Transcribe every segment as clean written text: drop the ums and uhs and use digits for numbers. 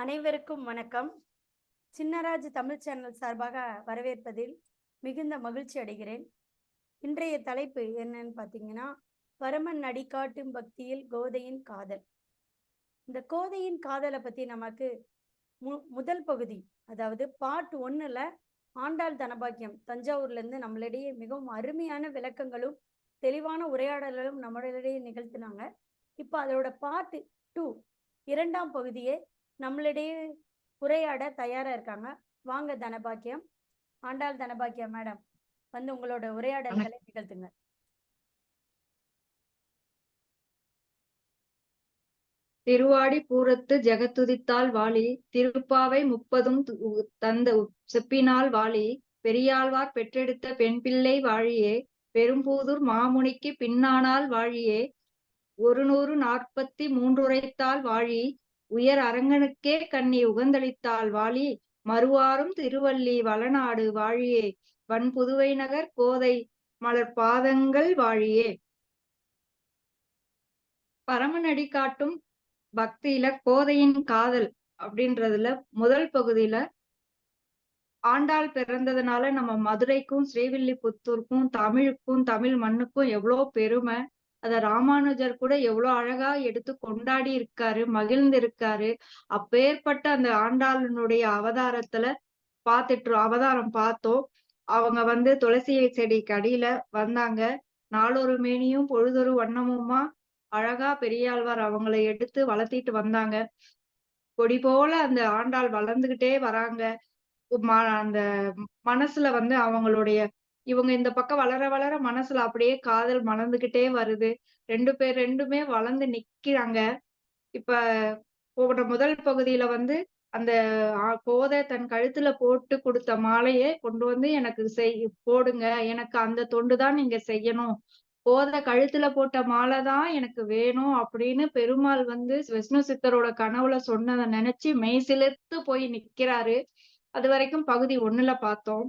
அனைவருக்கும் வணக்கம். சின்னராஜ் தமிழ் சேனல் சார்பாக வரவேற்பதில் மிகுந்த மகிழ்ச்சி அடைகிறேன். இன்றைய தலைப்பு என்னன்னு பார்த்தீங்கன்னா, பரமன் அடிகாட்டும் பக்தியில் கோதையின் காதல். இந்த கோதையின் காதலை பற்றி நமக்கு முதல் பகுதி, அதாவது பார்ட் 1ல் ஆண்டாள் தனபாக்கியம் தஞ்சாவூர்லேருந்து நம்மளிடையே மிகவும் அருமையான விளக்கங்களும் தெளிவான உரையாடல்களும் நம்மளிடையே நிகழ்த்தினாங்க. இப்போ அதோட பார்ட் 2 2ஆம் பகுதியே நம்மளிடையே உரையாட தயாரா இருக்காங்க. வாங்க தனபாக்கியம், ஆண்டாள் தனபாக்கியம் மேடம் வந்து உங்களோட உரையாடல்களை நிகழ்த்துங்க. திருவாடி பூரத்து ஜெகத்துதித்தாள் வாழி, திருப்பாவை 30ம் தந்த செப்பினாள் வாழி, பெரியாழ்வார் பெற்றெடுத்த பெண் பிள்ளை வாழியே, பெரும்பூதூர் மாமுனிக்கு பின்னானாள் வாழியே, 143 உரைத்தாள் வாழி, உயர் அரங்கனுக்கே கண்ணி உகந்தளித்தாள் வாழி, மறுவாரும் திருவள்ளி வளநாடு வாழியே, வன்புதுவை நகர் கோதை மலர் பாதங்கள் வாழியே. பரமனடி காட்டும் பக்தியில கோதையின் காதல் அப்படின்றதுல முதல் பகுதியில ஆண்டாள் பிறந்ததுனால நம்ம மதுரைக்கும் ஸ்ரீவில்லிபுத்தூருக்கும் தமிழுக்கும் தமிழ் மண்ணுக்கும் எவ்வளவு பெருமை. அத ராமானுஜர் கூட எவ்வளவு அழகா எடுத்து கொண்டாடி இருக்காரு, மகிழ்ந்து இருக்காரு. அப்பேற்பட்ட அந்த ஆண்டாளனுடைய அவதாரம் பார்த்தோம். அவங்க துளசி செடிக்கு அடியில வந்தாங்க. நாளொரு மேனியும் பொழுதொரு வண்ணமுமா அழகா பெரியாழ்வார் அவங்களை எடுத்து வளர்த்திட்டு வந்தாங்க. கொடி போல அந்த ஆண்டாள் வளர்ந்துகிட்டே வராங்க. அந்த மனசுல அவங்களுடைய இவங்க இந்த பக்கம் வளர வளர மனசுல அப்படியே காதல் மலர்ந்துகிட்டே வருது. ரெண்டுமே வளர்ந்து நிக்கிறாங்க. இப்ப போன முதல் பகுதியில அந்த கோதை தன் கழுத்துல போட்டு கொடுத்த மாலையை கொண்டு எனக்கு போடுங்க, எனக்கு அந்த தொண்டுதான் நீங்க செய்யணும், கோதை கழுத்துல போட்ட மாலை தான் எனக்கு வேணும் அப்படின்னு பெருமாள் விஷ்ணு சித்தரோட கனவுல சொன்னதை நினைச்சு மெய் சிலிர்த்து போய் நிக்கிறாரு. அது வரைக்கும் பகுதி 1ல பார்த்தோம்.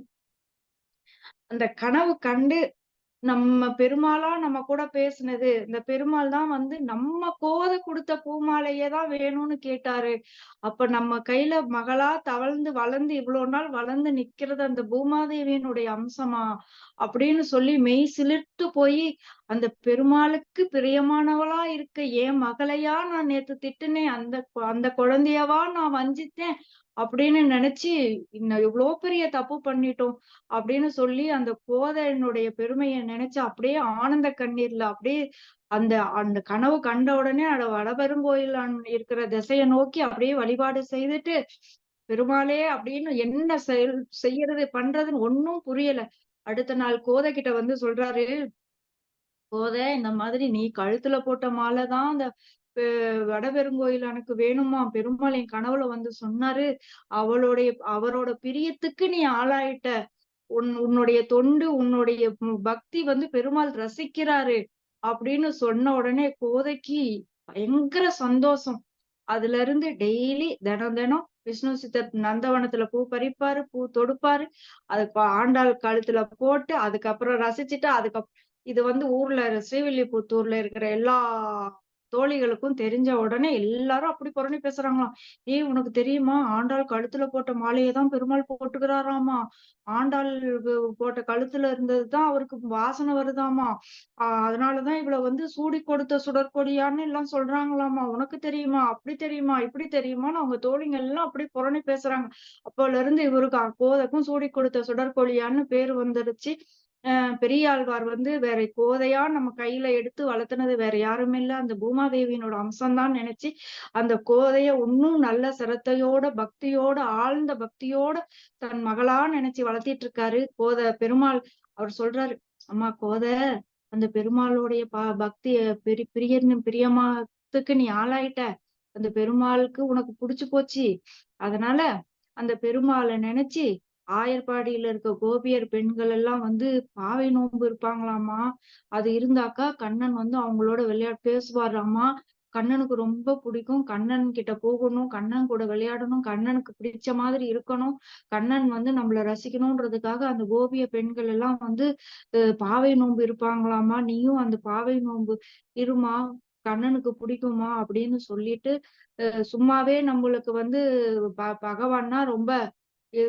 அந்த கனவு கண்டு நம்ம பெருமாளா நம்ம கூட பேசுனது, இந்த பெருமாள் தான் நம்ம கோதை கொடுத்த பூமாலையே தான் வேணும்னு கேட்டாரு. அப்ப நம்ம கையில மகளா தவழ்ந்து வளர்ந்து இவ்வளவு நாள் வளர்ந்து நிக்கிறது அந்த பூமாதேவியினுடைய அம்சமா அப்படின்னு சொல்லி மெய் சிலிர்த்து போய் அந்த பெருமாளுக்கு பிரியமானவளா இருக்க என் மகளையா நான் நேத்து திட்டுனேன், அந்த குழந்தையவா நான் வஞ்சித்தேன் அப்படின்னு நினைச்சு இன்னும் எவ்வளவு பெரிய தப்பு பண்ணிட்டோம் அப்படின்னு சொல்லி அந்த கோதையினுடைய பெருமையை நினைச்சு அப்படியே ஆனந்த கண்ணீர்ல அப்படியே அந்த அந்த கனவு கண்ட உடனே வடபெருங்கோயில் இருக்கிற திசையை நோக்கி அப்படியே வழிபாடு செய்துட்டு, பெருமாளே அப்படின்னு என்ன செய்யறது பண்றதுன்னு ஒன்னும் புரியல. அடுத்த நாள் கோதை கிட்ட சொல்றாரு, கோதை இந்த மாதிரி நீ கழுத்துல போட்ட மாலை தான் அந்த வடபெருங்கோயில் எனக்கு வேணுமா, பெருமாள் என் கனவுல சொன்னாரு, அவரோட பிரியத்துக்கு நீ ஆளாயிட்ட, உன்னுடைய தொண்டு உன்னுடைய பக்தி பெருமாள் ரசிக்கிறாரு அப்படின்னு சொன்ன உடனே கோதைக்கு பயங்கர சந்தோஷம். அதுல இருந்து டெய்லி தினம் விஷ்ணு சித்தர் நந்தவனத்துல பூ பறிப்பாரு, பூ தொடுப்பாரு, அது ஆண்டாள் கழுத்துல போட்டு அதுக்கப்புறம் ரசிச்சுட்டு இது ஊர்ல ஸ்ரீவில்லிபுத்தூர்ல இருக்கிற எல்லா தோழிகளுக்கும் தெரிஞ்ச உடனே எல்லாரும் அப்படி புரணி பேசுறாங்களாம். உனக்கு தெரியுமா, ஆண்டாள் கழுத்துல போட்ட மாலையை தான் பெருமாள் போட்டுக்கிறாராமா, ஆண்டாள் போட்ட கழுத்துல இருந்ததுதான் அவருக்கு வாசனை வருதாமா, அதனாலதான் இவ்வளவு சூடி கொடுத்த சுடற்கொடியான்னு எல்லாம் சொல்றாங்களாமா. உனக்கு தெரியுமா, அப்படி தெரியுமா, இப்படி தெரியுமான்னு அவங்க தோழிங்க எல்லாம் அப்படி புரணி பேசுறாங்க. அப்போல இருந்து இவருக்கு கோதைக்கும் சூடி கொடுத்த சுடற்கொடியான்னு பேரு வந்துருச்சு. பெரியாழ்வார் வேற கோதையா நம்ம கையில எடுத்து வளர்த்துனது வேற யாருமே இல்ல, அந்த பூமாதேவியினோட அம்சம்தான் நினைச்சு அந்த கோதைய இன்னும் நல்ல சிரத்தையோட பக்தியோட ஆழ்ந்த பக்தியோட தன் மகளா நினைச்சு வளர்த்திட்டு இருக்காரு கோதை பெருமாள். அவர் சொல்றாரு, அம்மா கோதை, அந்த பெருமாளுடைய பக்திய பிரியமாத்துக்கு நீ ஆளாயிட்ட, அந்த பெருமாளுக்கு உனக்கு புடிச்சு போச்சு, அதனால அந்த பெருமாளை நினைச்சு ஆயர்பாடியில இருக்க கோபியர் பெண்கள் எல்லாம் பாவை நோன்பு இருப்பாங்களாமா. அது இருந்தாக்கா கண்ணன் அவங்களோட பேசுவாராமா. கண்ணனுக்கு ரொம்ப பிடிக்கும், கண்ணன் கிட்ட போகணும், கண்ணன் கூட விளையாடணும், கண்ணனுக்கு பிடிச்ச மாதிரி இருக்கணும், கண்ணன் நம்மள ரசிக்கணும்ன்றதுக்காக அந்த கோபிய பெண்கள் எல்லாம் பாவை நோன்பு இருப்பாங்களாமா. நீயும் அந்த பாவை நோன்பு இருமா, கண்ணனுக்கு பிடிக்குமா அப்படின்னு சொல்லிட்டு சும்மாவே நம்மளுக்கு வந்து பகவான்னா ரொம்ப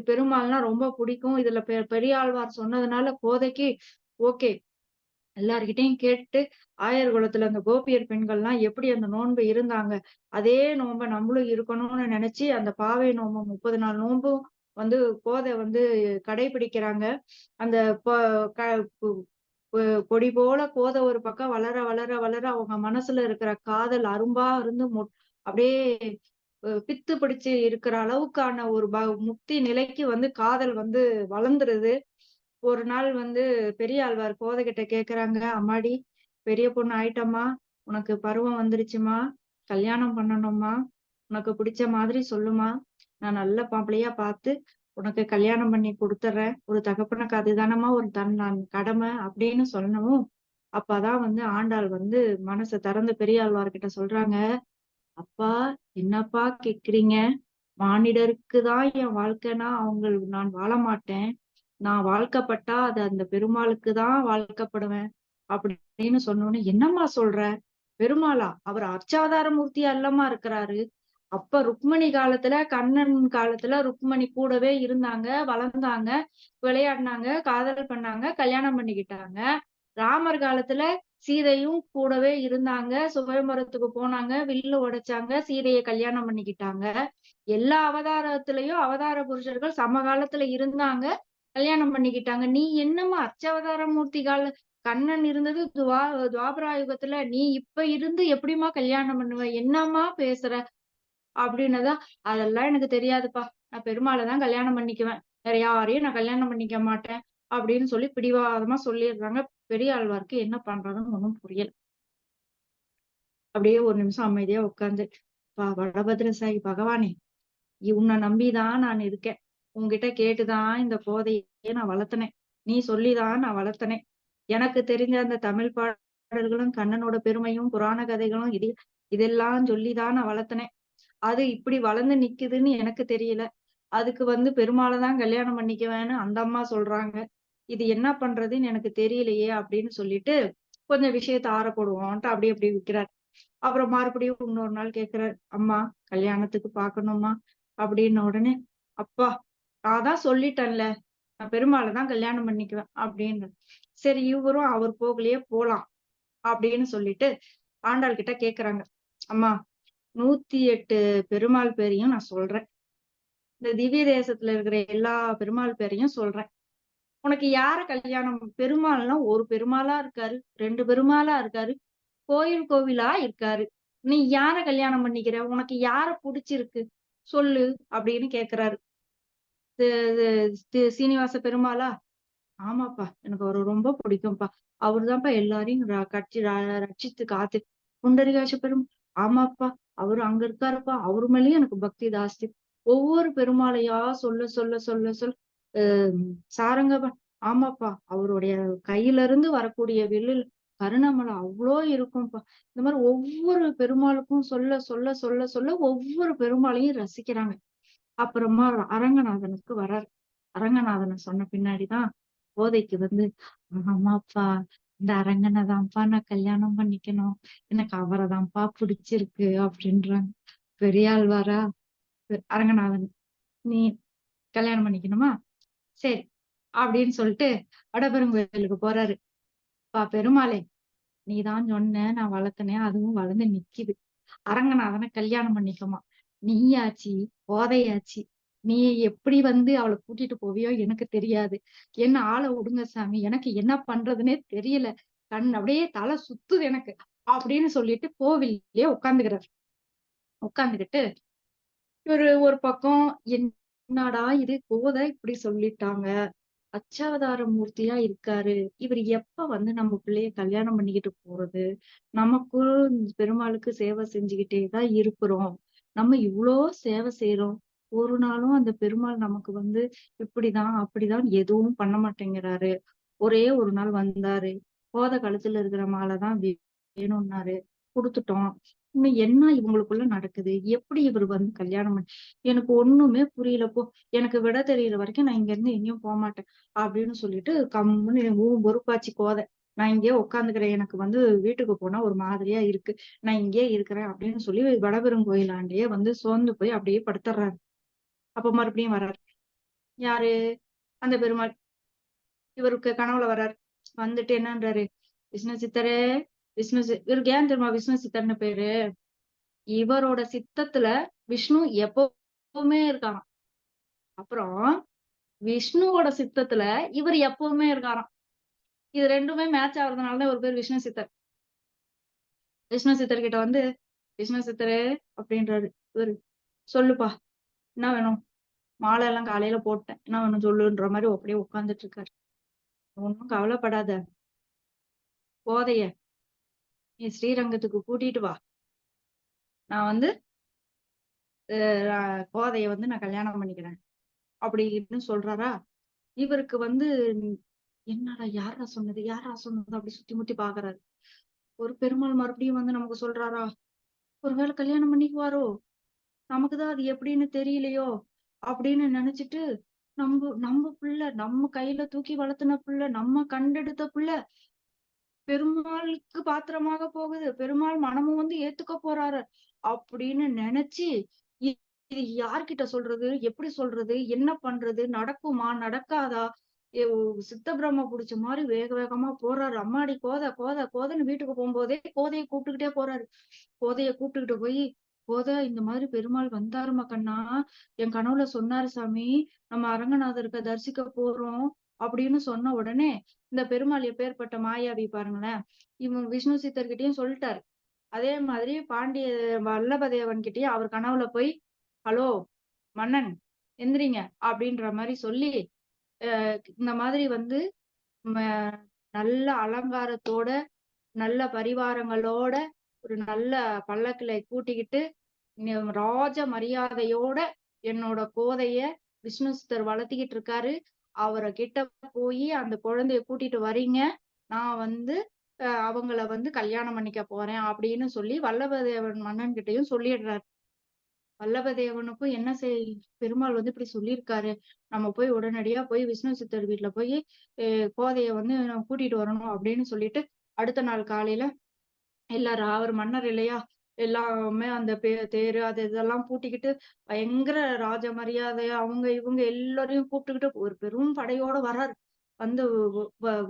பெருமாள்னா ரொம்ப பிடிக்கும். இதுல பெரியாழ்வார் சொன்னதுனால கோதைக்கு ஓகே. எல்லார்கிட்டயும் கேட்டு ஆயர் குலத்துல அந்த கோபியர் பெண்கள்லாம் எப்படி அந்த நோன்பு இருந்தாங்க. அதே நோன்ப நம்மளும் இருக்கணும்னு நினைச்சு அந்த பாவை நோன்பு 30 நாள் நோன்பும் வந்து கோதை வந்து கடைபிடிக்கிறாங்க. அந்த பொ க கு கொ கொடி போல கோதை ஒரு பக்கம் வளர, வளர, வளர அவங்க மனசுல இருக்கிற காதல் அரும்பா இருந்து அப்படியே பித்து பிடிச்சு இருக்கிற அளவுக்கான ஒரு முக்தி நிலைக்கு வந்து காதல் வந்து வளர்ந்துருது. ஒரு நாள் வந்து பெரியாழ்வார் கோதைகிட்ட கேக்குறாங்க, "அம்மாடி பெரிய பொண்ணு ஆயிட்டம்மா, உனக்கு பருவம் வந்துருச்சும்மா, கல்யாணம் பண்ணணும்மா, உனக்கு பிடிச்ச மாதிரி சொல்லுமா, நான் நல்ல மாப்பிள்ளையா பார்த்து உனக்கு கல்யாணம் பண்ணி குடுத்துர்றேன். ஒரு தகப்பனுக்கு அதுதானம்மா ஒரு நான் கடமை" அப்படின்னு சொன்னவும், அப்பதான் வந்து ஆண்டாள் வந்து மனச திறந்து பெரியாழ்வார்கிட்ட சொல்றாங்க, "அப்பா என்னப்பா கேக்குறீங்க? மானிடருக்கு தான் என் வாழ்க்கைன்னா நான் வாழ மாட்டேன். நான் வாழ்க்கப்பட்டா அது அந்த பெருமாளுக்கு தான் வாழ்க்கப்படுவேன்" அப்படின்னு சொன்னோனே, "என்னம்மா சொல்ற? பெருமாளா? அவர் அர்ச்சாவதார மூர்த்தியா இல்லம்மா இருக்கிறாரு. அப்ப ருக்மணி காலத்துல, கண்ணன் காலத்துல ருக்மணி கூடவே இருந்தாங்க, வளர்ந்தாங்க, விளையாடுனாங்க, காதல் பண்ணாங்க, கல்யாணம் பண்ணிக்கிட்டாங்க. ராமர் காலத்துல சீதையும் கூடவே இருந்தாங்க, சுயம்பரத்துக்கு போனாங்க, வில்லு உடைச்சாங்க, சீதைய கல்யாணம் பண்ணிக்கிட்டாங்க. எல்லா அவதாரத்திலயும் அவதார புருஷர்கள் சமகாலத்துல இருந்தாங்க, கல்யாணம் பண்ணிக்கிட்டாங்க. நீ என்னம்மா அர்ச்சாவதார மூர்த்தி கண்ணன் இருந்தது துவாபர யுகத்துல, நீ இப்ப இருந்து எப்படிம்மா கல்யாணம் பண்ணுவ? என்னம்மா பேசுற?" அப்படின்னதும், "அதெல்லாம் எனக்கு தெரியாதுப்பா. நான் பெருமாள தான் கல்யாணம் பண்ணிக்குவேன். வேற யாரையும் நான் கல்யாணம் பண்ணிக்க மாட்டேன்" அப்படின்னு சொல்லி பிடிவாதமா சொல்லிடுறாங்க. பெரியாழ்வாருக்கு என்ன பண்றதுன்னு ஒண்ணும் புரியல. அப்படியே ஒரு நிமிஷம் அமைதியா உட்கார்ந்து, வடபத்திர சாயி பகவானே, உன்னை நம்பிதான் நான் இருக்கேன். உன்கிட்ட கேட்டுதான் இந்த கோதையை நான் வளர்த்தனேன். நீ சொல்லிதான் நான் வளர்த்தனேன். எனக்கு தெரிஞ்ச அந்த தமிழ் பாடல்களும், கண்ணனோட பெருமையும், புராண கதைகளும் இதெல்லாம் சொல்லிதான் நான் வளர்த்தனேன். அது இப்படி வளர்ந்து நிக்குதுன்னு எனக்கு தெரியல. அதுக்கு வந்து பெருமாள தான் கல்யாணம் பண்ணிக்குவேன்னு அந்த அம்மா சொல்றாங்க. இது என்ன பண்றதுன்னு எனக்கு தெரியலையே அப்படின்னு சொல்லிட்டு, கொஞ்சம் விஷயத்த ஆற போடுவோம்ன்ட்டு அப்படியே அப்படியே விக்கிறார். அப்புறம் மறுபடியும் இன்னொரு நாள் கேட்கிறாரு, "அம்மா கல்யாணத்துக்கு பாக்கணும்மா" அப்படின்ன உடனே, "அப்பா நான் தான் சொல்லிட்டேன்ல, நான் பெருமாள தான் கல்யாணம் பண்ணிக்குவேன்" அப்படின்னு. சரி இவரும் அவர் போகலயே போலாம் அப்படின்னு சொல்லிட்டு ஆண்டாள் கிட்ட கேக்குறாங்க, "அம்மா 108 பெருமாள் பேரையும் நான் சொல்றேன். இந்த திவ்ய தேசத்துல இருக்கிற எல்லா பெருமாள் பேரையும் சொல்றேன். உனக்கு யார கல்யாணம் பெருமாள்னா ஒரு பெருமாளா இருக்காரு, 2 பெருமாளா இருக்காரு, கோயில் கோவிலா இருக்காரு. நீ யார கல்யாணம் பண்ணிக்கிற? உனக்கு யார புடிச்சிருக்கு? சொல்லு" அப்படின்னு கேக்குறாரு. தி தி சீனிவாச பெருமாளா? "ஆமாப்பா. எனக்கு அவர ரொம்ப பிடிக்கும்ப்பா. அவருதான்ப்பா எல்லாரையும் ரட்சித்து காத்து" புண்டரீகாட்ச "ஆமாப்பா. அவரு அங்க இருக்காருப்பா. அவரு மேலயும் எனக்கு பக்தி ஜாஸ்தி." ஒவ்வொரு பெருமாளையா சொல்ல சொல்ல சொல்ல சொல்ல அ சாரங்கப "ஆமாப்பா. அவருடைய கையில இருந்து வரக்கூடிய வில்லுல கருணமழை அவ்ளோ இருக்கும்ப்பா." இந்த மாரி ஒவ்வொரு பெருமாளுக்கும் சொல்ல சொல்ல சொல்ல சொல்ல ஒவ்வொரு பெருமாளையும் ரசிக்கிறாங்க. அப்புறமா அரங்கநாதனுக்கு வராரு. அரங்கநாதன சொன்ன பின்னாடிதான் கோதைக்கு வந்து, "ஆமாப்பா, இந்த அரங்கன தான்ப்பா நான் கல்யாணம் பண்ணிக்கணும். எனக்கு அவரதான்ப்பா புடிச்சிருக்கு" அப்படின்றாங்க. பெரியாழ்வாரா, அரங்கநாதன், "நீ கல்யாணம் பண்ணிக்கணுமா? சரி" அப்படின்னு சொல்லிட்டு வடபெருங்கோயிலுக்கு போறாரு. பெருமாளே, நீதான் சொன்ன, நான் வளர்த்தனேன், அதுவும் வளர்ந்து நிக்குது. அரங்கநாதன கல்யாணம் பண்ணிக்கோமா. நீயாச்சு, கோதையாச்சு. நீ எப்படி வந்து அவள கூட்டிட்டு போவியோ எனக்கு தெரியாது. என்ன ஆள விடுங்க சாமி. எனக்கு என்ன பண்றதுன்னே தெரியல. அப்படியே தலை சுத்துது எனக்கு. அப்படின்னு சொல்லிட்டு கோவில்லயே உட்கார்ந்துகிறாரு. உட்கார்ந்துகிட்டு இவரு ஒரு பக்கம் என்னடா இது கோதை இப்படி சொல்லிட்டாங்க. அச்சாவதார மூர்த்தியா இருக்காரு. இவரு எப்ப வந்து நம்ம பிள்ளைய கல்யாணம் பண்ணிக்கிட்டு போறது? நமக்கும் பெருமாளுக்கு சேவை செஞ்சுக்கிட்டே தான் இருக்கிறோம். நம்ம இவ்ளோ சேவை செய்றோம். ஒரு நாளும் அந்த பெருமாள் நமக்கு வந்து இப்படிதான், அப்படிதான் எதுவும் பண்ண மாட்டேங்கிறாரு. ஒரே ஒரு நாள் வந்தாரு. கழுத்துல இருக்கிற மாலை தான் வேணும்னாரு. குடுத்துட்டோம். இன்னும் என்ன இவங்களுக்குள்ள நடக்குது? எப்படி இவரு வந்து கல்யாணம் எனக்கு ஒண்ணுமே புரியல போ. எனக்கு விடை தெரியிற வரைக்கும் நான் இங்க இருந்து எங்கேயும் போமாட்டேன். அப்படின்னு சொல்லிட்டு கம்முன்னு பொறுப்பாச்சு கோதை. நான் இங்கேயே உட்காந்துக்கிறேன். எனக்கு வந்து வீட்டுக்கு போனா ஒரு மாதிரியா இருக்கு. நான் இங்கேயே இருக்கிறேன் அப்படின்னு சொல்லி வடபெருங்கோயிலாண்டயே வந்து சோர்ந்து போய் அப்படியே படுத்துடுறாரு. அப்ப மறுபடியும் வர்றாரு. யாரு? அந்த பெருமாள். இவருக்கு கனவுல வர்றாரு. வந்துட்டு என்னன்றாரு? விஷ்ணு சித்தரே, இவருக்கு ஏன் தெரியுமா விஷ்ணு சித்தர்னு பேரு? இவரோட சித்தத்துல விஷ்ணு எப்பவுமே இருக்காராம். அப்புறம் விஷ்ணுவோட சித்தத்துல இவர் எப்பவுமே இருக்காராம். இது 2மே மேட்ச் ஆகுறதுனால தான் இவர் பேர் விஷ்ணு சித்தர். விஷ்ணு சித்தர் கிட்ட வந்து, "விஷ்ணு சித்தரே" அப்படின்றாரு. இவரு, "சொல்லுப்பா, என்ன வேணும்? மாலை எல்லாம் காலையில போட்டேன். என்ன வேணும் சொல்லுன்ற" மாரி அப்படியே உட்கார்ந்துட்டு இருக்காரு. "ஒண்ணும் கவலைப்படாத. கோதைய நீ ஸ்ரீரங்கத்துக்கு கூட்டிட்டு வா. நான் வந்து கோதைய வந்து நான் கல்யாணம் பண்ணிக்கிறேன்." அப்படின்னு சொல்றாரா? இவருக்கு வந்து என்னடா யார்ரா சொன்னது? யார்ரா சொன்னது? அப்படி சுத்தி முத்தி பாக்குறாரு. ஒரு பெருமாள் மறுபடியும் வந்து நமக்கு சொல்றாரா? ஒருவேளை கல்யாணம் பண்ணிக்குவாரோ? நமக்கு தான் அது எப்படின்னு தெரியலையோ அப்படின்னு நினைச்சிட்டு நம்ம பிள்ளை நம்ம கையில தூக்கி வளர்த்துன பிள்ளை நம்ம கண்டெடுத்த பிள்ளை பெருமாளுக்கு பாத்திரமாக போகுது பெருமாள் மனமும் வந்து ஏத்துக்க போறாரு அப்படின்னு நினைச்சு இது யார்கிட்ட சொல்றது எப்படி சொல்றது என்ன பண்றது நடக்குமா நடக்காதா சித்த பிரம்ம புடிச்ச மாதிரி வேக வேகமா போறாரு அம்மாடி கோதைன்னு வீட்டுக்கு போகும்போதே கோதையை கூப்பிட்டுக்கிட்டே போறாரு கோதைய கூப்பிட்டுக்கிட்டு போய் கோதை இந்த மாதிரி பெருமாள் வந்தாருமா கண்ணா என் கனவுல சொன்னாரு சாமி நம்ம அரங்கநாதருக்கு தரிசிக்க போறோம் அப்படின்னு சொன்ன உடனே இந்த பெருமாள் எப்பேற்பட்ட மாயாவி பாருங்களேன் இவன் விஷ்ணு சித்தர்கிட்டயும் சொல்லிட்டாரு அதே மாதிரி பாண்டிய வல்லபதேவன் கிட்டயும் அவர் கனவுல போய் ஹலோ மன்னன் எந்திரிங்க அப்படின்ற மாதிரி சொல்லி இந்த மாதிரி வந்து ம- நல்ல அலங்காரத்தோட நல்ல பரிவாரங்களோட ஒரு நல்ல பல்லக்குல கூட்டிக்கிட்டு ராஜ மரியாதையோட என்னோட கோதைய விஷ்ணு சித்தர் வளர்த்திக்கிட்டு இருக்காரு அவரை கிட்ட போய் அந்த குழந்தைய கூட்டிட்டு வரீங்க நான் வந்து அவங்கள வந்து கல்யாணம் பண்ணிக்க போறேன் அப்படின்னு சொல்லி வல்லபதேவன் மன்னன் கிட்டயும் சொல்லிடுறாரு வல்லபதேவனுக்கும் என்ன பெருமாள் வந்து இப்படி சொல்லியிருக்காரு நம்ம போய் உடனடியா போய் விஷ்ணு சித்தர் வீட்டுல போய் கோதைய வந்து கூட்டிட்டு வரணும் அப்படின்னு சொல்லிட்டு அடுத்த நாள் காலையில எல்லாரும் அவர் மன்னர் இல்லையா எல்லாமே அந்த தேரு அது இதெல்லாம் பூட்டிக்கிட்டு பயங்கர ராஜ மரியாதையா அவங்க இவங்க எல்லாரையும் கூப்பிட்டுக்கிட்டு ஒரு பெரும் படையோட வர்றாரு வந்து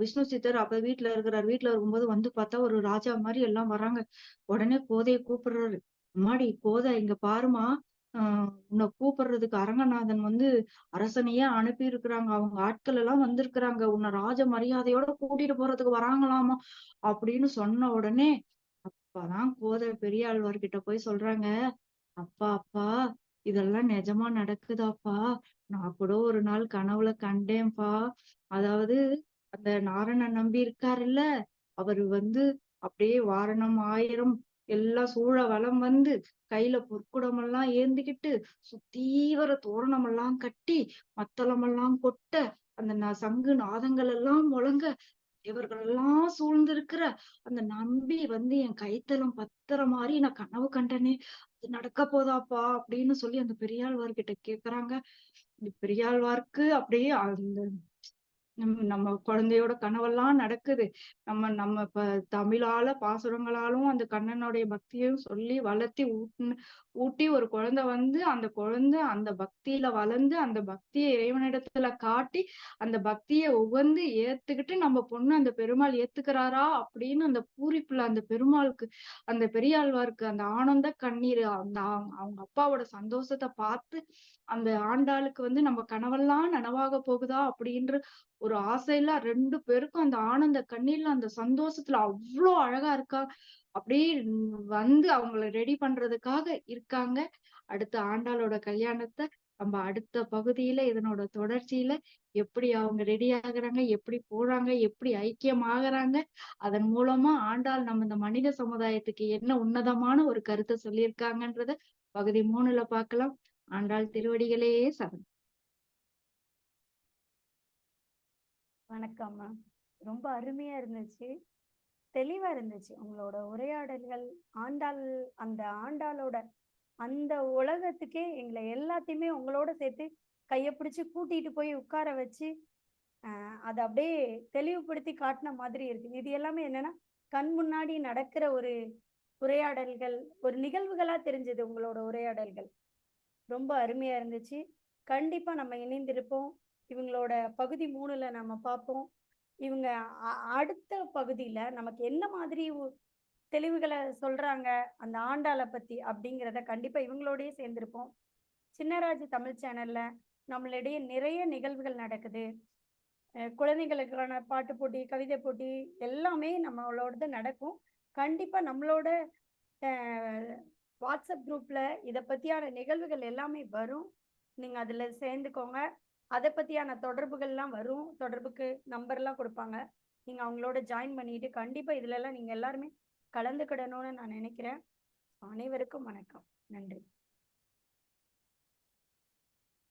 விஷ்ணு சித்தர் அப்ப வீட்டுல இருக்கிறார் வீட்டுல இருக்கும்போது வந்து பார்த்தா ஒரு ராஜா மாதிரி எல்லாம் வர்றாங்க உடனே கோதையை கூப்பிடுறாரு அம்மாடி கோதை இங்க பாருமா உன்னை கூப்பிடுறதுக்கு அரங்கநாதன் வந்து அரசனையே அனுப்பி இருக்கிறாங்க அவங்க ஆட்கள் எல்லாம் வந்திருக்கிறாங்க உன்னை ராஜ மரியாதையோட கூட்டிட்டு போறதுக்கு வராங்களாமா அப்படின்னு சொன்ன உடனே அப்பதான் கோதை பெரியாழ்வார்கிட்ட போய் சொல்றாங்க அப்பா அப்பா இதெல்லாம் நிஜமா நடக்குதாப்பா நான் கூட ஒரு நாள் கனவுல கண்டேன்ப்பா அதாவது அந்த நாரணன் நம்பி இருக்காருல்ல அவரு வந்து அப்படியே வாரணம் ஆயிரம் எல்லாம் சூழ வலம் வந்து கையில பொற்குடம் எல்லாம் ஏந்திக்கிட்டு சுத்தீவர தோரணம் எல்லாம் கட்டி மத்தளம் எல்லாம் கொட்ட அந்த சங்கு நாதங்கள் எல்லாம் முழங்க இவர்கள் எல்லாம் சூழ்ந்திருக்கிற அந்த நம்பி வந்து என் கைத்தலம் பத்திர மாதிரி நான் கனவு கண்டனே அது நடக்க போதாப்பா அப்படின்னு சொல்லி அந்த பெரியாழ்வார்கிட்ட கேக்குறாங்க பெரியாழ்வார்க்கு அப்படியே அந்த நம்ம குழந்தையோட கனவெல்லாம் நடக்குது நம்ம நம்ம தமிழால பாசுரங்களாலும் அந்த கண்ணனுடைய பக்தியையும் சொல்லி வளர்த்தி ஊட்டி ஒரு குழந்தை வந்து அந்த குழந்தை அந்த பக்தியில வளர்ந்து அந்த பக்தியை இறைவனிடத்துல காட்டி அந்த பக்தியை உகந்து ஏத்துக்கிட்டு நம்ம பொண்ணு அந்த பெருமாள் ஏத்துக்கிறாரா அப்படின்னு அந்த பூரிப்புல அந்த பெருமாளுக்கு அந்த பெரியாழ்வாருக்கு அந்த ஆனந்த கண்ணீர் அந்த அவங்க அப்பாவோட சந்தோஷத்தை பார்த்து அந்த ஆண்டாளுக்கு வந்து நம்ம கனவெல்லாம் நனவாக போகுதா அப்படின்ற ஒரு ஆசையில 2 பேருக்கும் அந்த ஆனந்த கண்ணீர்ல அந்த சந்தோஷத்துல அவ்வளோ அழகா இருக்கா அப்படியே வந்து அவங்கள ரெடி பண்றதுக்காக இருக்காங்க அடுத்த ஆண்டாளோட கல்யாணத்தை நம்ம அடுத்த பகுதியில இதனோட தொடர்ச்சியில எப்படி அவங்க ரெடி ஆகுறாங்க எப்படி போறாங்க எப்படி ஐக்கியம் ஆகுறாங்க அதன் மூலமா ஆண்டாள் நம்ம இந்த மனித சமுதாயத்துக்கு என்ன உன்னதமான ஒரு கருத்தை சொல்லியிருக்காங்கன்றத பகுதி 3ல பார்க்கலாம் ஆண்டாள் திருவடிகளே சரணம் வணக்கம் மேம். ரொம்ப அருமையா இருந்துச்சு, தெளிவா இருந்துச்சு உங்களோட உரையாடல்கள். ஆண்டாள், அந்த ஆண்டாளோட அந்த உலகத்துக்கே எங்களை எல்லாத்தையுமே உங்களோட சேர்த்து கையை பிடிச்சு கூட்டிட்டு போய் உட்கார வச்சு அத அப்படியே தெளிவுபடுத்தி காட்டுன மாதிரி இருக்கு. இது எல்லாமே என்னன்னா, கண் முன்னாடி நடக்கிற ஒரு உரையாடல்கள், ஒரு நிகழ்வுகளா தெரிஞ்சது உங்களோட உரையாடல்கள். ரொம்ப அருமையா இருந்துச்சு. கண்டிப்பா நம்ம இணைந்திருப்போம். இவங்களோட பகுதி 3ல நம்ம பார்ப்போம். இவங்க அடுத்த பகுதியில நமக்கு என்ன மாதிரி தெளிவுகள சொல்றாங்க, அந்த ஆண்டாள பத்தி அப்படிங்கிறத கண்டிப்பா இவங்களோடயே சேர்ந்திருப்போம். சின்னராஜ் தமிழ் சேனல்ல நம்மளிடையே நிறைய நிகழ்வுகள் நடக்குது. குழந்தைகளுக்கான பாட்டு போட்டி, கவிதை போட்டி எல்லாமே நம்மளோடது நடக்கும். கண்டிப்பா நம்மளோட அ வாட்ஸ்அப் குரூப்ல இத பத்தியான நிகழ்வுகள் எல்லாமே வரும். நீங்க அதுல சேர்ந்துக்கோங்க. அத பத்தியான தொடர்புகள்லாம் வரும். தொடர்புக்கு நம்பர்லாம் குடுப்பாங்க. நீங்க அவங்களோட ஜாயின் பண்ணிட்டு கண்டிப்பா இதுலலாம் நீங்க எல்லாருமே கலந்துக்கிடணும்னு நான் நினைக்கிறேன். அனைவருக்கும் வணக்கம். நன்றி.